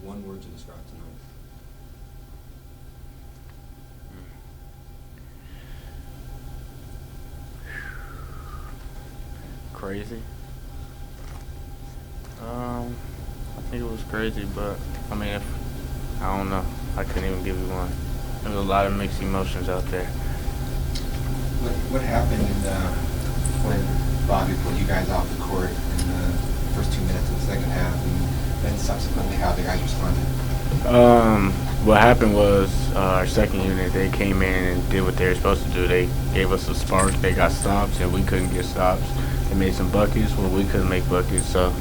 one word to describe tonight. Crazy. I think it was crazy, but I mean, I don't know. I couldn't even give you one. There was a lot of mixed emotions out there. What happened when Bobby pulled you guys off the court in the first 2 minutes of the second half, and then subsequently how the guys responded? What happened was our second unit, they came in and did what they were supposed to do. They gave us a spark. They got stops, and we couldn't get stops. They made some buckets where we couldn't make buckets. So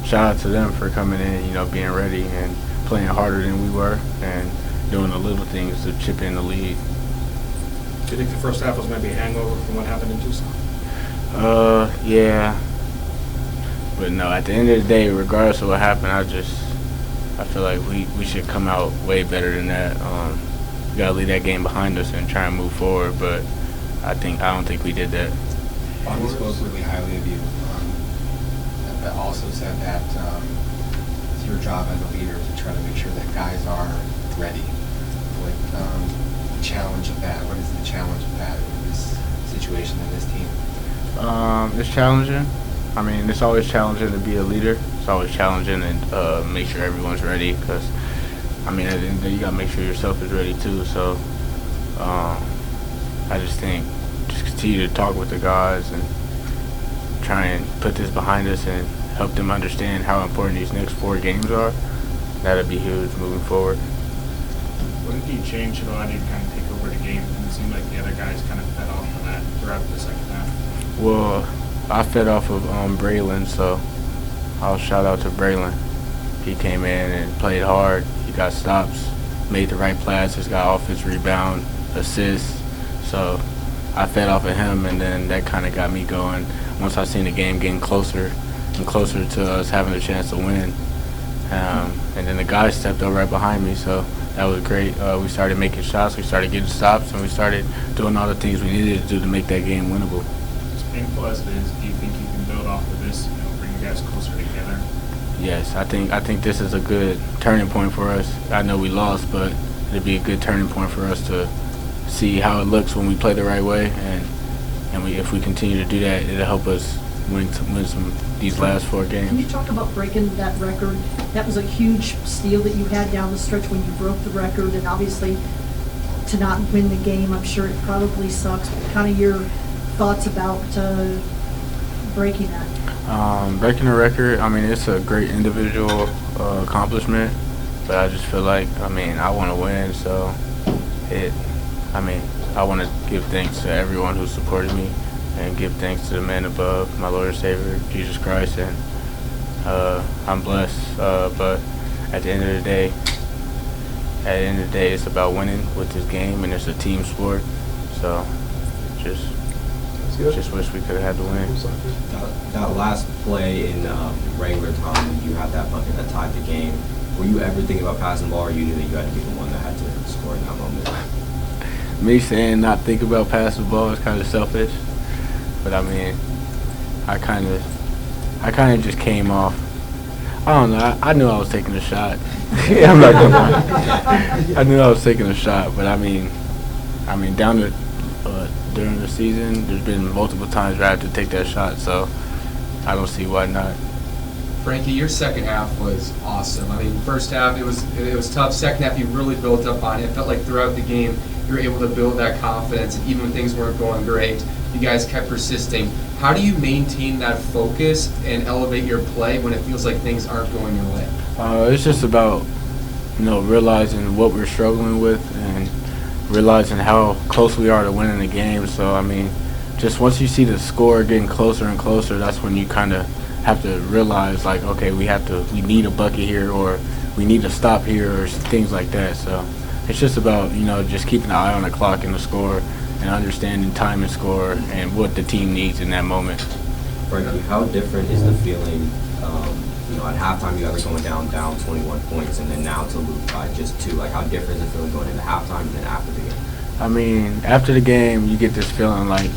shout out to them for coming in, being ready and playing harder than we were and doing the little things to chip in the lead. Do you think the first half was maybe a hangover from what happened in Tucson? Yeah. But no, at the end of the day, regardless of what happened, I feel like we should come out way better than that. We gotta leave that game behind us and try and move forward. But I don't think we did that. Bobby spoke really highly of you, but also said that it's your job as a leader to try to make sure that guys are ready. The challenge of that? What is the challenge of that in this situation in this team? It's challenging. I mean, it's always challenging to be a leader. It's always challenging to make sure everyone's ready because, I mean, at the end of the day, you got to make sure yourself is ready too. So I just think just continue to talk with the guys and try and put this behind us and help them understand how important these next 4 games are. That'll be huge moving forward. What did he change to allow you to kind of take over the game? And it seemed like the other guys kind of fed off of that throughout the second half. Well, I fed off of Braylon, so I'll shout out to Braylon. He came in and played hard. He got stops, made the right passes, got offense rebound, assists. So I fed off of him, and then that kind of got me going. Once I seen the game getting closer and closer to us having a chance to win. And then the guys stepped up right behind me, so that was great. We started making shots, we started getting stops, and we started doing all the things we needed to do to make that game winnable. As painful as it is, do you think you can build off of this, bring you guys closer together? Yes, I think this is a good turning point for us. I know we lost, but it'd be a good turning point for us to see how it looks when we play the right way, and if we continue to do that, it'll help us win some these last 4 games. Can you talk about breaking that record? That was a huge steal that you had down the stretch when you broke the record, and obviously to not win the game, I'm sure it probably sucks. But kind of your thoughts about breaking that? Breaking the record, I mean, it's a great individual accomplishment, but I just feel like, I want to win, so I want to give thanks to everyone who supported me and give thanks to the man above, my Lord and Savior, Jesus Christ, and I'm blessed, but at the end of the day, it's about winning with this game, and it's a team sport, so just wish we could have had the win. That last play in regular time, you had that bucket that tied the game. Were you ever thinking about passing the ball, or you knew that you had to be the one that had to score in that moment? Me saying not think about passing the ball is kind of selfish, but I kind of just came off. I don't know. I knew I was taking a shot. Yeah, I'm not gonna lie. I knew I was taking a shot, but down to during the season, there's been multiple times where I had to take that shot, so I don't see why not. Frankie, your second half was awesome. First half it was tough. Second half you really built up on it. It felt like throughout the game you were able to build that confidence, and even when things weren't going great, you guys kept persisting. How do you maintain that focus and elevate your play when it feels like things aren't going your way? It's just about realizing what we're struggling with and realizing how close we are to winning the game. So just once you see the score getting closer and closer, that's when you kind of have to realize, like, okay, we need a bucket here, or we need to stop here, or things like that. So it's just about just keeping an eye on the clock and the score, and understanding time and score and what the team needs in that moment. Frankie, how different is the feeling? At halftime, you guys are going down 21 points, and then now to lose by just 2. Like, how different is the feeling going into halftime and then after the game? After the game, you get this feeling like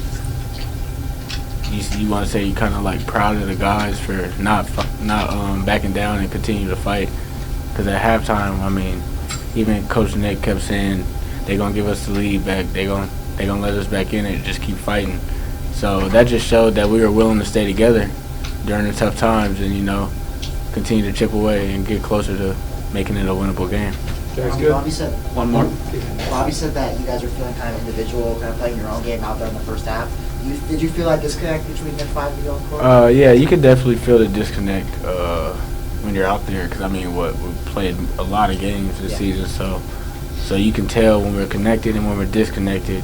you want to say you're kind of like proud of the guys for not backing down and continue to fight. Because at halftime, I mean, even Coach Nick kept saying they're gonna give us the lead back. They're gonna let us back in it and just keep fighting. So that just showed that we were willing to stay together during the tough times and, continue to chip away and get closer to making it a winnable game. Bobby said one more. Bobby said that you guys are feeling kind of individual, kind of playing your own game out there in the first half. Did you feel that disconnect between the 5 of you on the court? Yeah, you can definitely feel the disconnect when you're out there because, we played a lot of games this season, so you can tell when we're connected and when we're disconnected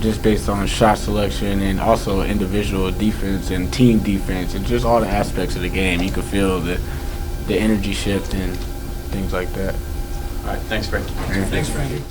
just based on shot selection and also individual defense and team defense and just all the aspects of the game. You can feel the energy shift and things like that. All right, thanks, Frankie. Thanks, Frankie.